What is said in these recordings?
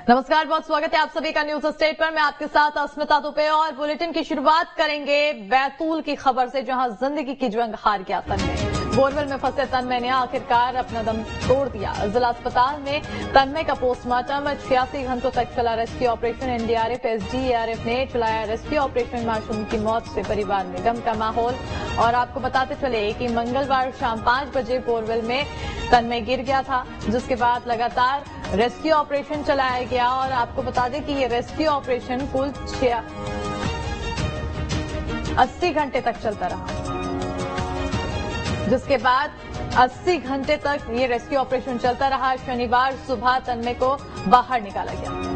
नमस्कार, बहुत स्वागत है आप सभी का न्यूज स्टेट पर। मैं आपके साथ अस्मिता दुबे और बुलेटिन की शुरुआत करेंगे बैतूल की खबर से, जहां जिंदगी की जंग हार गया तन्मय। बोरवेल में फंसे तन्मय ने आखिरकार अपना दम तोड़ दिया। जिला अस्पताल में तन्मय का पोस्टमार्टम 86 घंटों तक चला रेस्क्यू ऑपरेशन। एनडीआरएफ एसडीआरएफ ने चलाया रेस्क्यू ऑपरेशन। मासूम की मौत से परिवार में गम का माहौल। और आपको बताते चले कि मंगलवार शाम 5 बजे बोरवेल में तन्मय गिर गया था, जिसके बाद लगातार रेस्क्यू ऑपरेशन चलाया गया। और आपको बता दें कि ये रेस्क्यू ऑपरेशन कुल 80 घंटे तक चलता रहा, जिसके बाद 80 घंटे तक ये रेस्क्यू ऑपरेशन चलता रहा। शनिवार सुबह तन्मय को बाहर निकाला गया।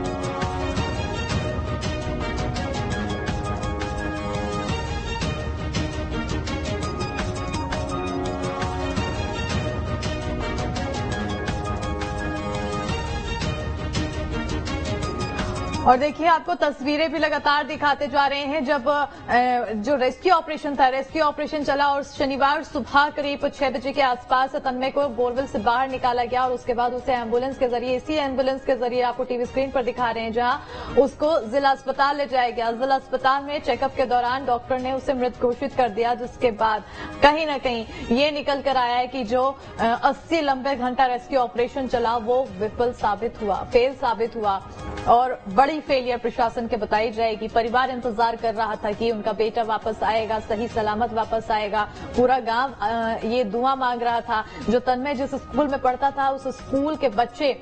और देखिए, आपको तस्वीरें भी लगातार दिखाते जा रहे हैं। जब जो रेस्क्यू ऑपरेशन था, रेस्क्यू ऑपरेशन चला और शनिवार सुबह करीब 6 बजे के आसपास तन्मय को बोरवेल से बाहर निकाला गया। और उसके बाद उसे एम्बुलेंस के जरिए, इसी एम्बुलेंस के जरिए आपको टीवी स्क्रीन पर दिखा रहे हैं, जहां उसको जिला अस्पताल ले जाया गया। जिला अस्पताल में चेकअप के दौरान डॉक्टर ने उसे मृत घोषित कर दिया, जिसके बाद कहीं न कहीं ये निकल कर आया है कि जो 80 लंबे घंटा रेस्क्यू ऑपरेशन चला वो विफल साबित हुआ, फेल साबित हुआ। और बड़ी फेलियर प्रशासन के बताई जाएगी। परिवार इंतजार कर रहा था कि उनका बेटा वापस आएगा, सही सलामत वापस आएगा। पूरा गांव ये दुआ मांग रहा था। जो तन्मय जिस स्कूल में पढ़ता था, उस स्कूल के बच्चे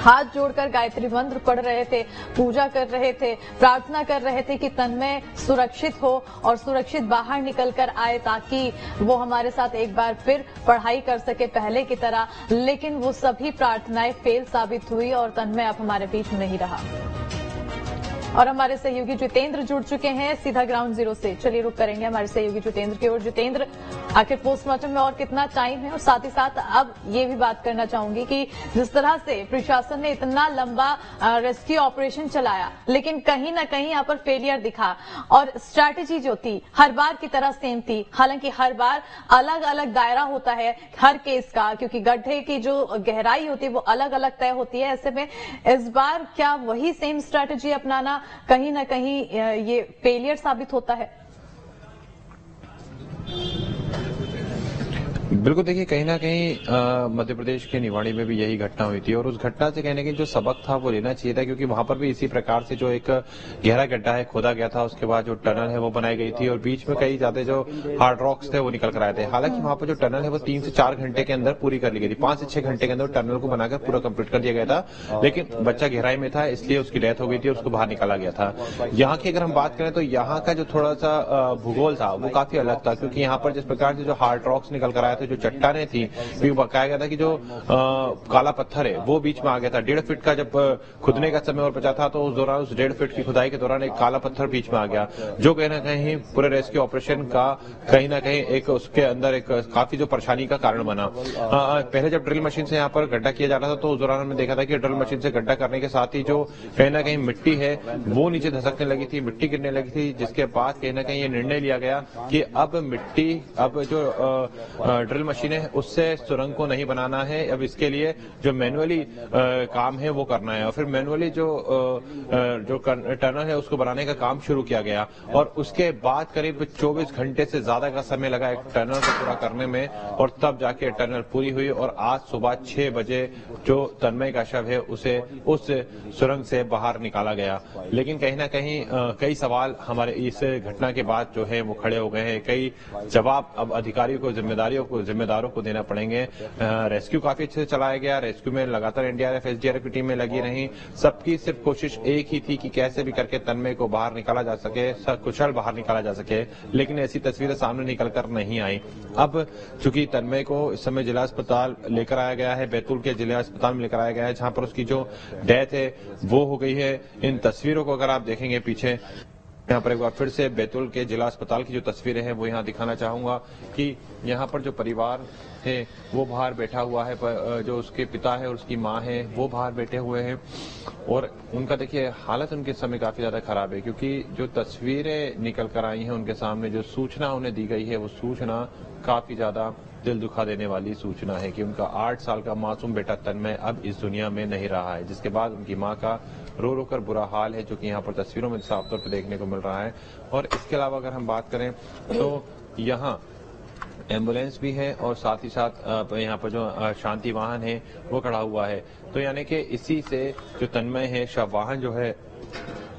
हाथ जोड़कर गायत्री मंत्र पढ़ रहे थे, पूजा कर रहे थे, प्रार्थना कर रहे थे कि तन्मय सुरक्षित हो और सुरक्षित बाहर निकलकर आए, ताकि वो हमारे साथ एक बार फिर पढ़ाई कर सके पहले की तरह। लेकिन वो सभी प्रार्थनाएं फेल साबित हुई और तन्मय अब हमारे बीच नहीं रहा। और हमारे सहयोगी जितेंद्र जुड़ चुके हैं सीधा ग्राउंड जीरो से। चलिए रुक करेंगे हमारे सहयोगी जितेंद्र की ओर। जितेंद्र, आखिर पोस्टमार्टम में और कितना टाइम है? और साथ ही साथ अब ये भी बात करना चाहूंगी कि जिस तरह से प्रशासन ने इतना लंबा रेस्क्यू ऑपरेशन चलाया, लेकिन कहीं न कहीं यहाँ पर फेलियर दिखा। और स्ट्रैटेजी जो थी हर बार की तरह सेम थी। हालांकि हर बार अलग अलग दायरा होता है हर केस का, क्योंकि गड्ढे की जो गहराई होती है वो अलग अलग तय होती है। ऐसे में इस बार क्या वही सेम स्ट्रैटेजी अपनाना कहीं ना कहीं ये फेलियर साबित होता है? बिल्कुल, देखिए कहीं ना कहीं मध्य प्रदेश के निवाड़ी में भी यही घटना हुई थी। और उस घटना से कहने की जो सबक था वो लेना चाहिए था, क्योंकि वहां पर भी इसी प्रकार से जो एक गहरा गड्ढा है खोदा गया था, उसके बाद जो टनल है वो बनाई गई थी और बीच में कई ज्यादा जो हार्ड रॉक्स थे वो निकल कर आए थे। हालांकि वहां पर जो टनल है वो 3 से 4 घंटे के अंदर पूरी कर ली गई थी। 5 से 6 घंटे के अंदर टनल को बनाकर पूरा कंप्लीट कर दिया गया था, लेकिन बच्चा गहराई में था इसलिए उसकी डेथ हो गई थी और उसको बाहर निकाला गया था। यहाँ की अगर हम बात करें तो यहाँ का जो थोड़ा सा भूगोल था वो काफी अलग था, क्योंकि यहाँ पर जिस प्रकार से जो हार्ड रॉक्स निकल कर आए थे, जो चट्टाने थी, बताया गया था कि जो काला पत्थर है वो बीच में आ गया था। 1.5 फीट का जब खुदने का समय और बचा था, तो उस दौरान उस 1.5 फीट की खुदाई के दौरान एक काला पत्थर बीच में आ गया, जो कहीं ना कहीं पूरे रेस्क्यू ऑपरेशन का कहीं ना कहीं एक उसके अंदर एक काफी जो परेशानी का कारण बना। पहले जब ड्रिल मशीन से यहाँ पर गड्ढा किया जा रहा था, तो उस दौरान हमने देखा था कि ड्रिल मशीन से गड्ढा करने के साथ ही जो कहीं ना कहीं मिट्टी है वो नीचे धसकने लगी थी, मिट्टी गिरने लगी थी, जिसके बाद कहीं ना कहीं ये निर्णय लिया गया कि अब जो ड्रिल मशीन है उससे सुरंग को नहीं बनाना है। अब इसके लिए जो मैनुअली काम है वो करना है। और फिर मैनुअली जो टनल है उसको बनाने का काम शुरू किया गया। और उसके बाद करीब 24 घंटे से ज्यादा का समय लगा एक टनल को पूरा करने में, और तब जाके टनल पूरी हुई। और आज सुबह 6 बजे जो तन्मय का शव है उसे उस सुरंग से बाहर निकाला गया। लेकिन कहीं ना कहीं कई सवाल हमारे इस घटना के बाद जो है वो खड़े हो गए हैं। कई जवाब अब अधिकारियों को, जिम्मेदारों को देना पड़ेंगे। रेस्क्यू काफी अच्छे से चलाया गया। रेस्क्यू में लगातार एनडीआरएफ एसडीआरएफ की टीमें लगी रही। सबकी सिर्फ कोशिश एक ही थी कि कैसे भी करके तन्मय को बाहर निकाला जा सके, सकुशल बाहर निकाला जा सके। लेकिन ऐसी तस्वीरें सामने निकलकर नहीं आई। अब चूंकि तन्मय को इस समय जिला अस्पताल लेकर आया गया है, बैतूल के जिला अस्पताल में लेकर आया गया है, जहां पर उसकी जो डेथ है वो हो गई है। इन तस्वीरों को अगर आप देखेंगे पीछे, यहाँ पर एक बार फिर से बैतूल के जिला अस्पताल की जो तस्वीरें हैं वो यहाँ दिखाना चाहूंगा कि यहाँ पर जो परिवार है वो बाहर बैठा हुआ है। जो उसके पिता है और उसकी माँ है वो बाहर बैठे हुए हैं। और उनका देखिए हालत उनके समय काफी ज्यादा खराब है, क्योंकि जो तस्वीरें निकल कर आई हैं उनके सामने, जो सूचना उन्हें दी गई है वो सूचना काफी ज्यादा दिल दुखा देने वाली सूचना है कि उनका 8 साल का मासूम बेटा तन्मय अब इस दुनिया में नहीं रहा है, जिसके बाद उनकी मां का रो रो कर बुरा हाल है, जो कि यहाँ पर तस्वीरों में साफ तौर पर देखने को मिल रहा है। और इसके अलावा अगर हम बात करें तो यहाँ एम्बुलेंस भी है और साथ ही साथ यहाँ पर जो शांति वाहन है वो खड़ा हुआ है। तो यानी कि इसी से जो तन्मय है, शव वाहन जो है,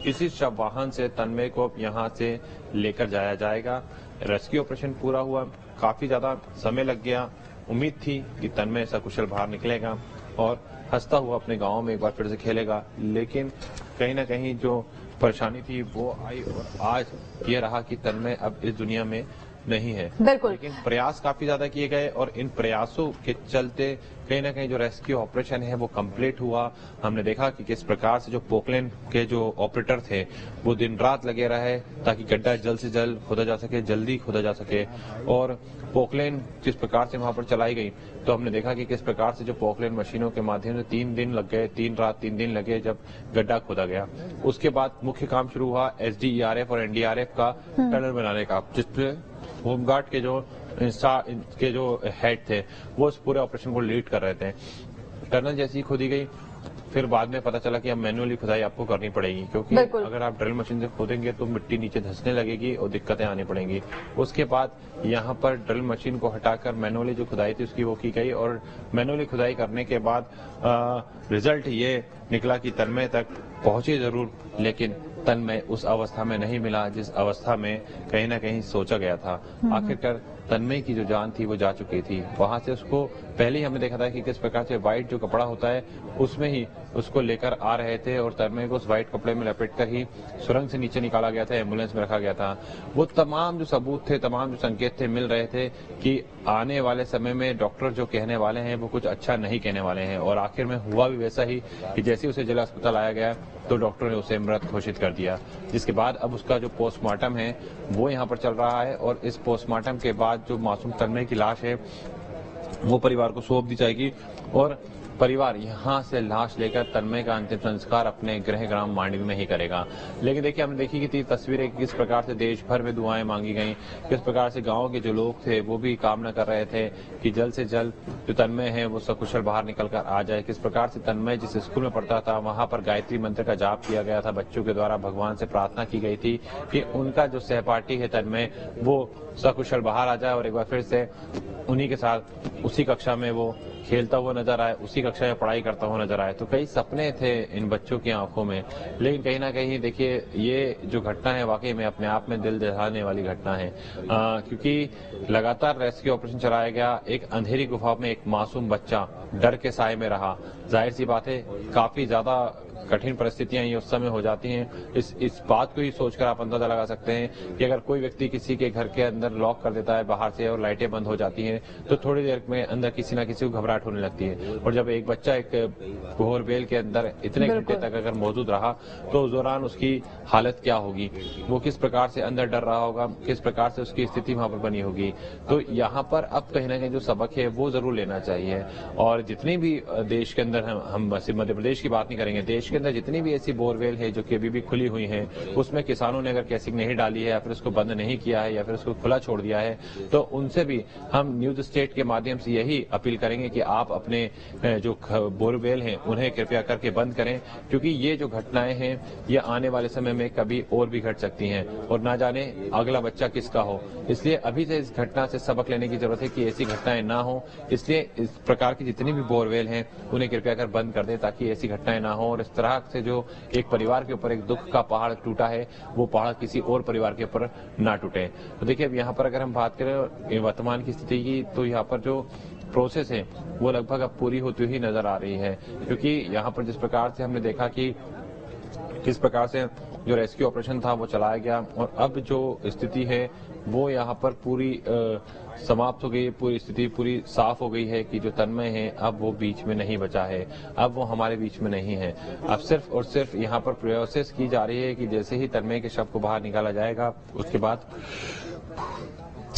इसी शव वाहन से तन्मय को यहाँ से लेकर जाया जाएगा। रेस्क्यू ऑपरेशन पूरा हुआ, काफी ज्यादा समय लग गया। उम्मीद थी कि तन्मय सकुशल बाहर निकलेगा और हंसता हुआ अपने गांव में एक बार फिर से खेलेगा, लेकिन कहीं ना कहीं जो परेशानी थी वो आई और आज ये रहा कि तन्मय अब इस दुनिया में नहीं है। बिल्कुल। लेकिन प्रयास काफी ज्यादा किए गए और इन प्रयासों के चलते कहीं ना कहीं जो रेस्क्यू ऑपरेशन है वो कंप्लीट हुआ। हमने देखा कि किस प्रकार से जो पोकलैंड के जो ऑपरेटर थे वो दिन रात लगे रहे ताकि गड्ढा जल्द से जल्द खोदा जा सके, जल्दी खोदा जा सके। और पोकलैंड जिस प्रकार से वहां पर चलाई गई तो हमने देखा कि किस प्रकार से जो पोकलैंड मशीनों के माध्यम से 3 दिन लग गए, 3 रात 3 दिन लगे जब गड्ढा खोदा गया। उसके बाद मुख्य काम शुरू हुआ SDRF और NDRF का टनल बनाने का, जिसपे होमगार्ड के जो हेड थे वो इस पूरे ऑपरेशन को लीड कर रहे थे। टनल जैसी ही खोदी गई, फिर बाद में पता चला कि अब मैनुअली खुदाई आपको करनी पड़ेगी, क्योंकि अगर आप ड्रिल मशीन से खोदेंगे तो मिट्टी नीचे धंसने लगेगी और दिक्कतें आनी पड़ेंगी। उसके बाद यहाँ पर ड्रिल मशीन को हटाकर मैनुअली जो खुदाई थी उसकी वो की गई और मैनुअली खुदाई करने के बाद रिजल्ट ये निकला कि तन्मय तक पहुंचे जरूर, लेकिन तन्मय उस अवस्था में नहीं मिला जिस अवस्था में कहीं ना कहीं सोचा गया था। आखिरकार तन्मय की जो जान थी वो जा चुकी थी। वहां से उसको पहले ही हमने देखा था कि किस प्रकार से व्हाइट जो कपड़ा होता है उसमें ही उसको लेकर आ रहे थे और तन्मय को उस व्हाइट कपड़े में लपेटकर ही सुरंग से नीचे निकाला गया था, एम्बुलेंस में रखा गया था। वो तमाम जो सबूत थे, तमाम जो संकेत थे मिल रहे थे कि आने वाले समय में डॉक्टर जो कहने वाले हैं वो कुछ अच्छा नहीं कहने वाले हैं। और आखिर में हुआ भी वैसा ही कि जैसे उसे जिला अस्पताल लाया गया तो डॉक्टर ने उसे मृत घोषित कर दिया, जिसके बाद अब उसका जो पोस्टमार्टम है वो यहाँ पर चल रहा है और इस पोस्टमार्टम के बाद जो मासूम तन्मय की लाश है वो परिवार को सौंप दी जाएगी और परिवार यहाँ से लाश लेकर तन्मय का अंतिम संस्कार अपने गृह ग्राम मांडवी में ही करेगा। लेकिन देखिए, हमने देखी कि तस्वीरें किस प्रकार से देश भर में दुआएं मांगी गईं, किस प्रकार से गांव के जो लोग थे वो भी कामना कर रहे थे कि जल्द से जल्द जो तन्मय है वो सकुशल बाहर निकल कर आ जाए। किस प्रकार से तन्मय जिस स्कूल में पढ़ता था वहां पर गायत्री मंत्र का जाप किया गया था, बच्चों के द्वारा भगवान से प्रार्थना की गई थी कि उनका जो सहपाठी है तन्मय वो सकुशल बाहर आ जाए और एक बार फिर से उन्हीं के साथ उसी कक्षा में वो खेलता हुआ नजर आए, उसी कक्षा में पढ़ाई करता हुआ नजर आए। तो कई सपने थे इन बच्चों की आंखों में, लेकिन कहीं ना कहीं देखिए ये जो घटना है वाकई में अपने आप में दिल दहलाने वाली घटना है, क्योंकि लगातार रेस्क्यू ऑपरेशन चलाया गया। एक अंधेरी गुफा में एक मासूम बच्चा डर के साए में रहा। जाहिर सी बात है काफी ज्यादा कठिन परिस्थितियां ये उस समय हो जाती हैं। इस बात को ही सोचकर आप अंदाजा लगा सकते हैं कि अगर कोई व्यक्ति किसी के घर के अंदर लॉक कर देता है बाहर से और लाइटें बंद हो जाती हैं तो थोड़ी देर में अंदर किसी ना किसी को घबराहट होने लगती है। और जब एक बच्चा एक बोरवेल के अंदर इतने घंटे तक अगर मौजूद रहा तो उस दौरान उसकी हालत क्या होगी, वो किस प्रकार से अंदर डर रहा होगा, किस प्रकार से उसकी स्थिति वहां पर बनी होगी। तो यहाँ पर अब कहीं ना कहीं जो सबक है वो जरूर लेना चाहिए। और जितनी भी देश के अंदर हम सिर्फ मध्य प्रदेश की बात नहीं करेंगे, देश के अंदर जितनी भी ऐसी बोरवेल है जो कि अभी भी खुली हुई है उसमें किसानों ने अगर कैसिंग नहीं डाली है या फिर उसको बंद नहीं किया है या फिर उसको खुला छोड़ दिया है तो उनसे भी हम न्यूज स्टेट के माध्यम से यही अपील करेंगे कि आप अपने जो बोरवेल हैं उन्हें कृपया करके बंद करें, क्योंकि ये जो घटनाएं हैं ये आने वाले समय में कभी और भी घट सकती हैं और ना जाने अगला बच्चा किसका हो। इसलिए अभी से इस घटना से सबक लेने की जरूरत है कि ऐसी घटनाएं ना हो। इसलिए इस प्रकार की जितनी भी बोरवेल हैं उन्हें कृपया कर बंद कर दें ताकि ऐसी घटनाएं ना हो और इस तरह से जो एक परिवार के ऊपर एक दुख का पहाड़ टूटा है वो पहाड़ किसी और परिवार के ऊपर ना टूटे। तो देखिए अब यहाँ पर अगर हम बात करें वर्तमान की स्थिति की तो यहाँ पर जो प्रोसेस है वो लगभग अब पूरी होती हुई नजर आ रही है, क्योंकि यहाँ पर जिस प्रकार से हमने देखा कि किस प्रकार से जो रेस्क्यू ऑपरेशन था वो चलाया गया और अब जो स्थिति है वो यहाँ पर पूरी समाप्त हो गई, पूरी स्थिति पूरी साफ हो गई है कि जो तन्मय है अब वो बीच में नहीं बचा है, अब वो हमारे बीच में नहीं है। अब सिर्फ और सिर्फ यहाँ पर प्रोसेस की जा रही है कि जैसे ही तन्मय के शव को बाहर निकाला जाएगा उसके बाद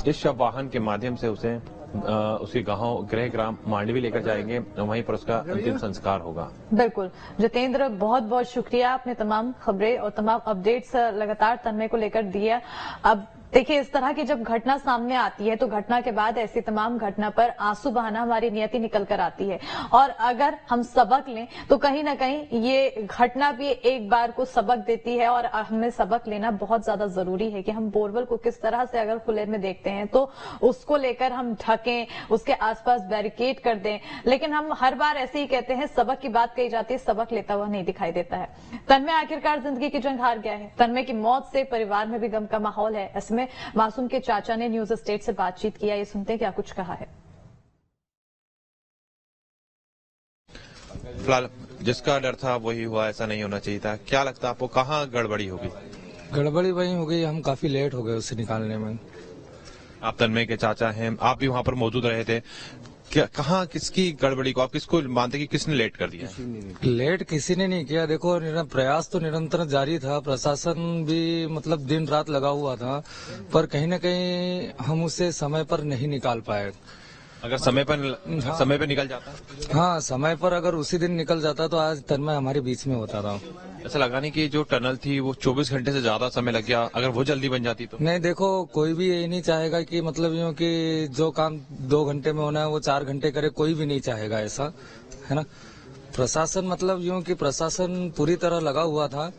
इस शव वाहन के माध्यम से उसे उसके गांव गृह ग्राम मांडवी लेकर जाएंगे और वहीं पर उसका अंतिम संस्कार होगा। बिल्कुल जितेंद्र, बहुत बहुत शुक्रिया, आपने तमाम खबरें और तमाम अपडेट्स लगातार तन्मय को लेकर दिया। अब देखिए, इस तरह की जब घटना सामने आती है तो घटना के बाद ऐसी तमाम घटना पर आंसू बहाना हमारी नियति निकल कर आती है। और अगर हम सबक लें तो कहीं ना कहीं ये घटना भी एक बार को सबक देती है और हमें सबक लेना बहुत ज्यादा जरूरी है कि हम बोरवेल को किस तरह से अगर खुले में देखते हैं तो उसको लेकर हम ढकें, उसके आसपास बैरिकेड कर दें। लेकिन हम हर बार ऐसे ही कहते हैं, सबक की बात कही जाती है, सबक लेता हुआ नहीं दिखाई देता है। तन्मय आखिरकार जिंदगी की जंग हार गया है। तन्मय की मौत से परिवार में भी गम का माहौल है। इसमें मासूम के चाचा ने न्यूज स्टेट से बातचीत किया, ये सुनते हैं क्या कुछ कहा है। फिलहाल जिसका डर था वही हुआ, ऐसा नहीं होना चाहिए था। क्या लगता है आपको, कहाँ गड़बड़ी होगी? गड़बड़ी वही हो गई, हम काफी लेट हो गए उसे निकालने में। आप तन्मय के चाचा हैं, आप भी वहां पर मौजूद रहे थे। क्या, कहाँ, किसकी गड़बड़ी को आप किसको मानते कि किसने लेट कर दिया? लेट किसी ने नहीं किया। देखो, प्रयास तो निरंतर जारी था, प्रशासन भी मतलब दिन रात लगा हुआ था, पर कहीं न कहीं हम उसे समय पर नहीं निकाल पाए। अगर समय पर निकल जाता? हाँ, समय पर अगर उसी दिन निकल जाता तो आज तन्मय हमारे बीच में होता था। ऐसा लगा नहीं कि जो टनल थी वो 24 घंटे से ज्यादा समय लग गया, अगर वो जल्दी बन जाती तो? नहीं, देखो, कोई भी यही नहीं चाहेगा कि मतलब यूं कि जो काम 2 घंटे में होना है वो 4 घंटे करे, कोई भी नहीं चाहेगा ऐसा, है ना। प्रशासन मतलब यूं कि प्रशासन पूरी तरह लगा हुआ था।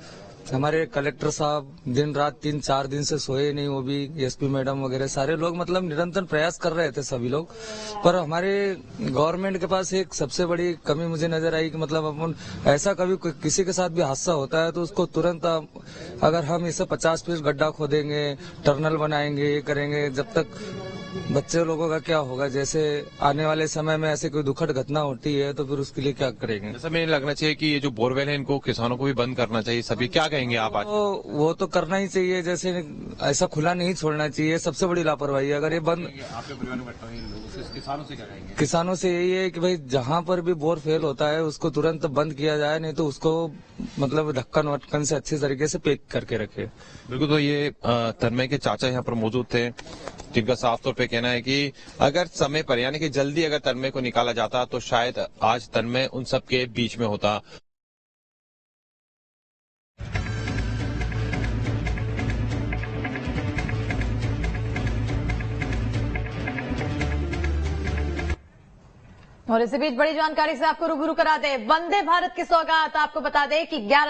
हमारे कलेक्टर साहब दिन रात 3-4 दिन से सोए नहीं, वो भी एसपी मैडम वगैरह सारे लोग मतलब निरंतर प्रयास कर रहे थे सभी लोग। पर हमारे गवर्नमेंट के पास एक सबसे बड़ी कमी मुझे नजर आई कि मतलब अपन ऐसा कभी किसी के साथ भी हादसा होता है तो उसको तुरंत अगर हम इसे 50 फीट गड्ढा खोदेंगे, टनल बनाएंगे, ये करेंगे, जब तक बच्चे लोगों का क्या होगा, जैसे आने वाले समय में ऐसे कोई दुखद घटना होती है तो फिर उसके लिए क्या करेंगे। ऐसा में लगना चाहिए कि ये जो बोरवेल है इनको किसानों को भी बंद करना चाहिए। सभी क्या कहेंगे आप आज? तो वो तो करना ही चाहिए, जैसे ऐसा खुला नहीं छोड़ना चाहिए, सबसे बड़ी लापरवाही है। अगर ये बंद, किसानों से क्या कहेंगे? किसानों से यही है कि भाई जहाँ पर भी बोर फेल होता है उसको तुरंत बंद किया जाए, नहीं तो उसको मतलब ढक्कन वटकन से अच्छी तरीके से पैक करके रखे। बिल्कुल। तो ये तन्मय के चाचा यहाँ पर मौजूद थे, जिनका साफ तौर पे कहना है कि अगर समय पर यानी कि जल्दी अगर तन्मय को निकाला जाता तो शायद आज तन्मय उन सबके बीच में होता। और इसी बीच बड़ी जानकारी से आपको रूबरू करा दे, वंदे भारत की सौगात। आपको बता दें कि 11